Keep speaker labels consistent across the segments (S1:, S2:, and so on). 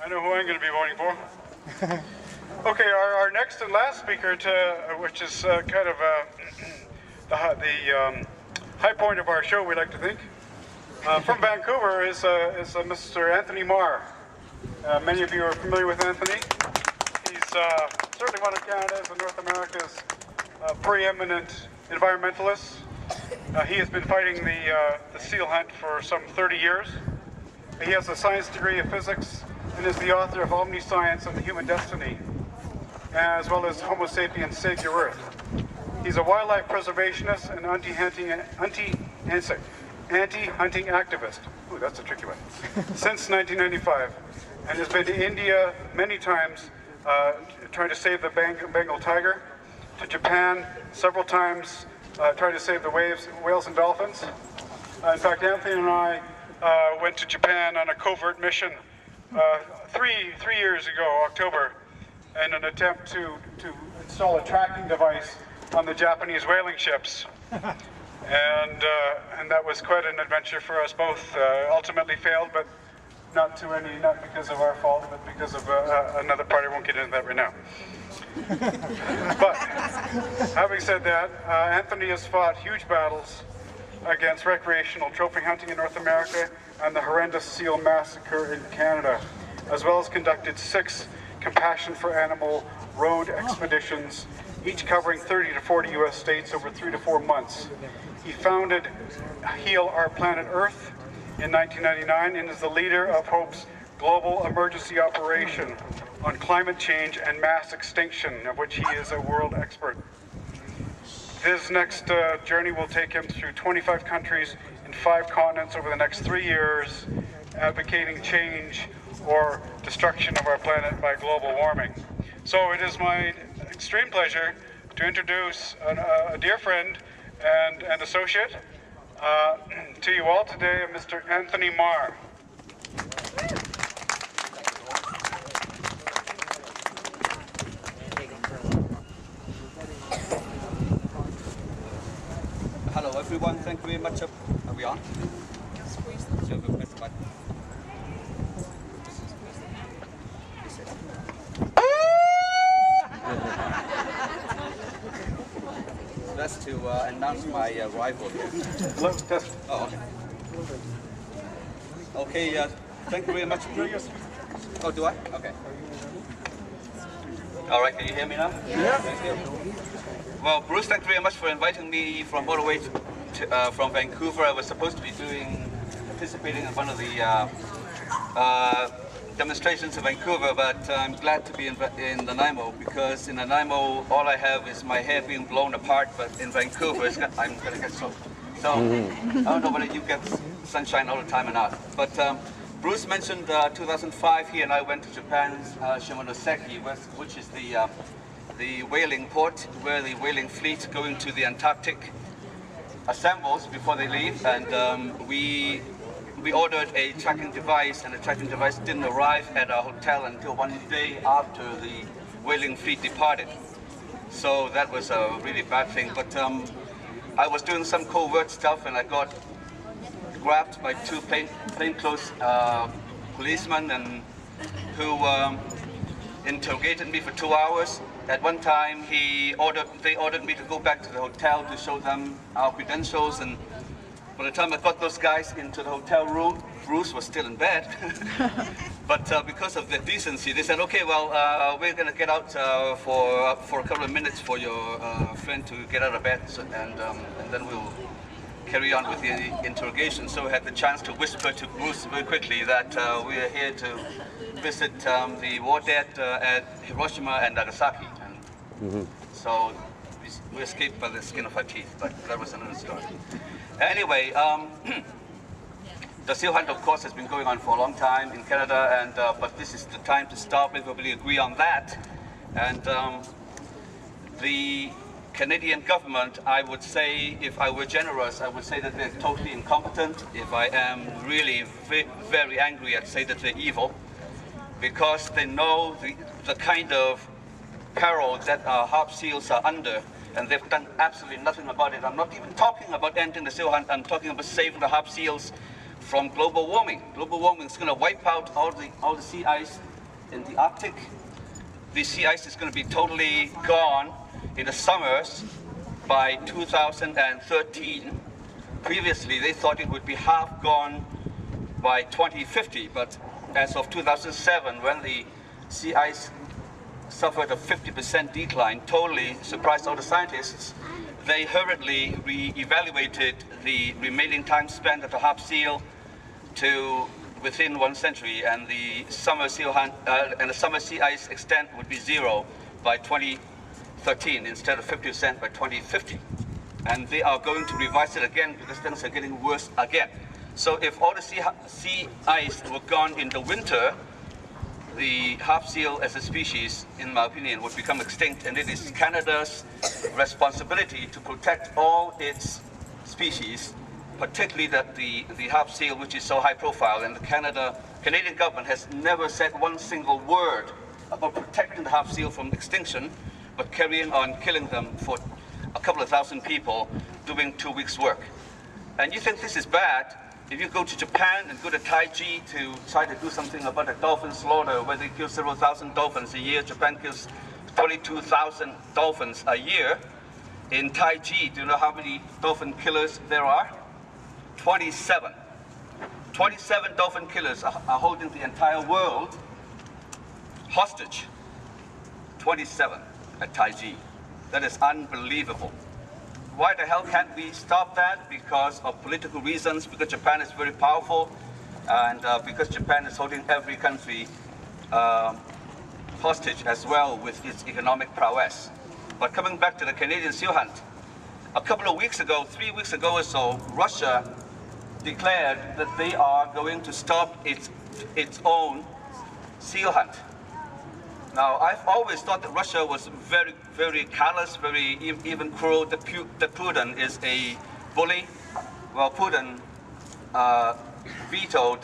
S1: I know who I'm going to be voting for. Okay, our next and last speaker, which is kind of the high point of our show, we like to think, from Vancouver is Mr. Anthony Marr. Many of you are familiar with Anthony. He's certainly one of Canada's and North America's preeminent environmentalists. He has been fighting the seal hunt for some 30 years. He has a science degree of physics and is the author of Omniscience and the Human Destiny, as well as Homo sapiens Save Your Earth. He's a wildlife preservationist and anti-hunting activist. Ooh, that's a tricky one. Since 1995, and has been to India many times trying to save the Bengal tiger, to Japan several times trying to save the whales and dolphins. In fact, Anthony and I went to Japan on a covert mission three years ago, October, in an attempt to install a tracking device on the Japanese whaling ships. And that was quite an adventure for us both. Ultimately failed, but not because of our fault, but because of another part. I won't get into that right now. But having said that, Anthony has fought huge battles against recreational trophy hunting in North America and the horrendous seal massacre in Canada, as well as conducted 6 Compassion for Animal road expeditions, each covering 30 to 40 U.S. states over 3 to 4 months. He founded Heal Our Planet Earth in 1999 and is the leader of Hope's global emergency operation on climate change and mass extinction, of which he is a world expert. His next journey will take him through 25 countries in 5 continents over the next 3 years, advocating change or destruction of our planet by global warming. So it is my extreme pleasure to introduce a dear friend and associate to you all today, Mr. Anthony Marr.
S2: Hello everyone, thank you very much. Are we on? That's to announce my arrival here. Oh, okay. Okay, thank you very much. Oh, do I? Okay. All right, can you hear me now?
S1: Yeah.
S2: Thank you. Well, Bruce, thank you very much for inviting me from all the way from Vancouver. I was supposed to be participating in one of the demonstrations in Vancouver, but I'm glad to be in Nanaimo, because in Nanaimo all I have is my hair being blown apart, but in Vancouver I'm going to get soaked. So I don't know whether you get sunshine all the time or not. But Bruce mentioned 2005, he and I went to Japan's Shimonoseki, which is the whaling port where the whaling fleet going to the Antarctic assembles before they leave, and we ordered a tracking device, and the tracking device didn't arrive at our hotel until one day after the whaling fleet departed. So that was a really bad thing. But I was doing some covert stuff, and I got grabbed by 2 plainclothes policemen, and who interrogated me for 2 hours. At one time, they ordered me to go back to the hotel to show them our credentials, and by the time I got those guys into the hotel room, Bruce was still in bed. But because of the decency, they said, okay, well, we're going to get out for a couple of minutes for your friend to get out of bed, and then we'll carry on with the interrogation. So I had the chance to whisper to Bruce very quickly that we are here to visit the war dead at Hiroshima and Nagasaki. And so we escaped by the skin of our teeth, but that was another story. Anyway, the seal hunt, of course, has been going on for a long time in Canada, and but this is the time to stop. Everybody agree on that. And the Canadian government, I would say, if I were generous, I would say that they're totally incompetent. If I am really very angry, I'd say that they're evil, because they know the kind of peril that our harp seals are under, and they've done absolutely nothing about it. I'm not even talking about ending the seal hunt. I'm talking about saving the harp seals from global warming. Global warming is going to wipe out all the sea ice in the Arctic. The sea ice is going to be totally gone in the summers by 2013. Previously, they thought it would be half gone by 2050, but as of 2007, when the sea ice suffered a 50% decline, totally surprised all the scientists, they hurriedly re-evaluated the remaining time spent at the harp seal to within 1 century, and the summer sea ice extent would be 0 by 2013 instead of 50% by 2050. And they are going to revise it again because things are getting worse again. So if all the sea ice were gone in the winter, the harp seal as a species, in my opinion, would become extinct, and it is Canada's responsibility to protect all its species, particularly the harp seal, which is so high profile, and the Canadian government has never said one single word about protecting the harp seal from extinction, but carrying on killing them for a couple of thousand people doing 2 weeks' work. And you think this is bad? If you go to Japan and go to Taiji to try to do something about a dolphin slaughter, where they kill several thousand dolphins a year, Japan kills 22,000 dolphins a year. In Taiji, do you know how many dolphin killers there are? 27. 27 dolphin killers are holding the entire world hostage. 27 at Taiji. That is unbelievable. Why the hell can't we stop that? Because of political reasons, because Japan is very powerful, and because Japan is holding every country hostage as well with its economic prowess. But coming back to the Canadian seal hunt, a couple of weeks ago, 3 weeks ago or so, Russia declared that they are going to stop its own seal hunt. Now, I've always thought that Russia was very, very callous, very even cruel, that Putin is a bully. Well, Putin vetoed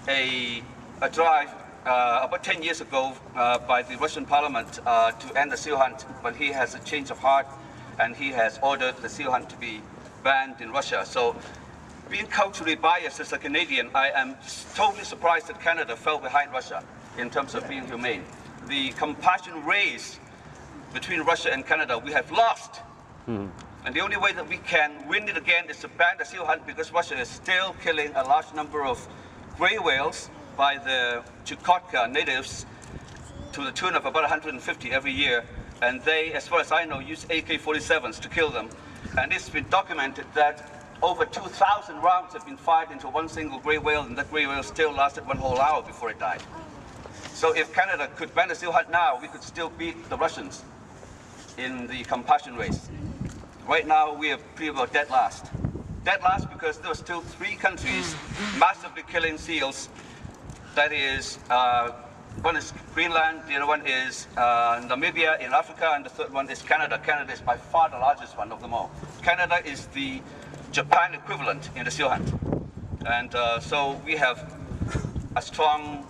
S2: a drive about 10 years ago by the Russian parliament to end the seal hunt, but he has a change of heart, and he has ordered the seal hunt to be banned in Russia. So, being culturally biased as a Canadian, I am totally surprised that Canada fell behind Russia in terms of being humane. The compassion race between Russia and Canada, we have lost. And the only way that we can win it again is to ban the seal hunt, because Russia is still killing a large number of gray whales by the Chukotka natives to the tune of about 150 every year. And they, as far as I know, use AK-47s to kill them. And it's been documented that over 2,000 rounds have been fired into one single gray whale, and that gray whale still lasted 1 whole hour before it died. So if Canada could ban the seal hunt now, we could still beat the Russians in the compassion race. Right now, we are pretty well dead last. Dead last because there are still 3 countries massively killing seals. That is, one is Greenland, the other one is Namibia in Africa, and the third one is Canada. Canada is by far the largest one of them all. Canada is the Japan equivalent in the seal hunt. And so we have a strong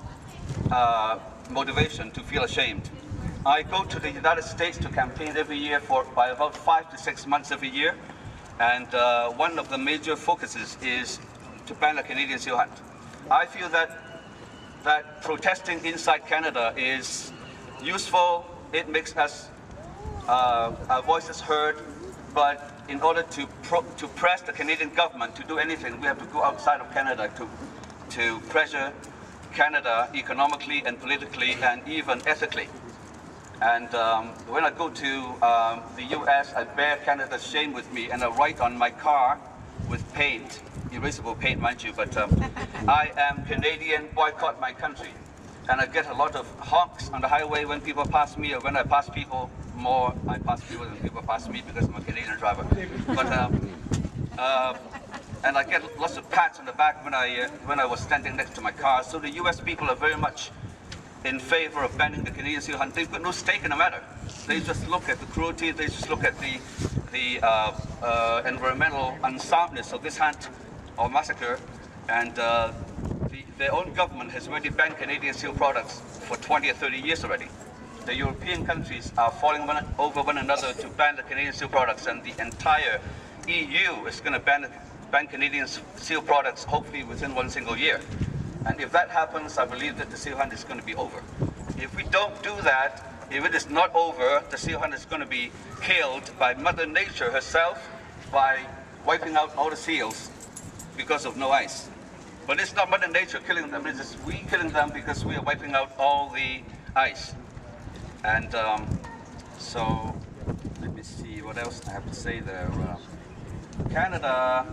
S2: motivation to feel ashamed. I go to the United States to campaign every year by about 5 to 6 months every year, and one of the major focuses is to ban the Canadian seal hunt. I feel that protesting inside Canada is useful. It makes us our voices heard, but in order to press the Canadian government to do anything, we have to go outside of Canada to pressure Canada economically and politically and even ethically. And when I go to the US, I bear Canada's shame with me, and I write on my car with paint, erasable paint, mind you, but I am Canadian, boycott my country. And I get a lot of honks on the highway when people pass me, or when I pass people more, I pass people than people pass me because I'm a Canadian driver. But and I get lots of pats on the back when I was standing next to my car. So the US people are very much in favor of banning the Canadian seal hunt. They've got no stake in the matter. They just look at the cruelty, they just look at the environmental unsoundness of this hunt or massacre, and their own government has already banned Canadian seal products for 20 or 30 years already. The European countries are falling over one another to ban the Canadian seal products, and the entire EU is going to ban Canadian seal products hopefully within 1 single year. And if that happens, I believe that the seal hunt is going to be over. if we don't do that, if it is not over, the seal hunter is going to be killed by Mother Nature herself by wiping out all the seals because of no ice. But it's not Mother Nature killing them, it's just we killing them because we are wiping out all the ice. And so, let me see what else I have to say there. Canada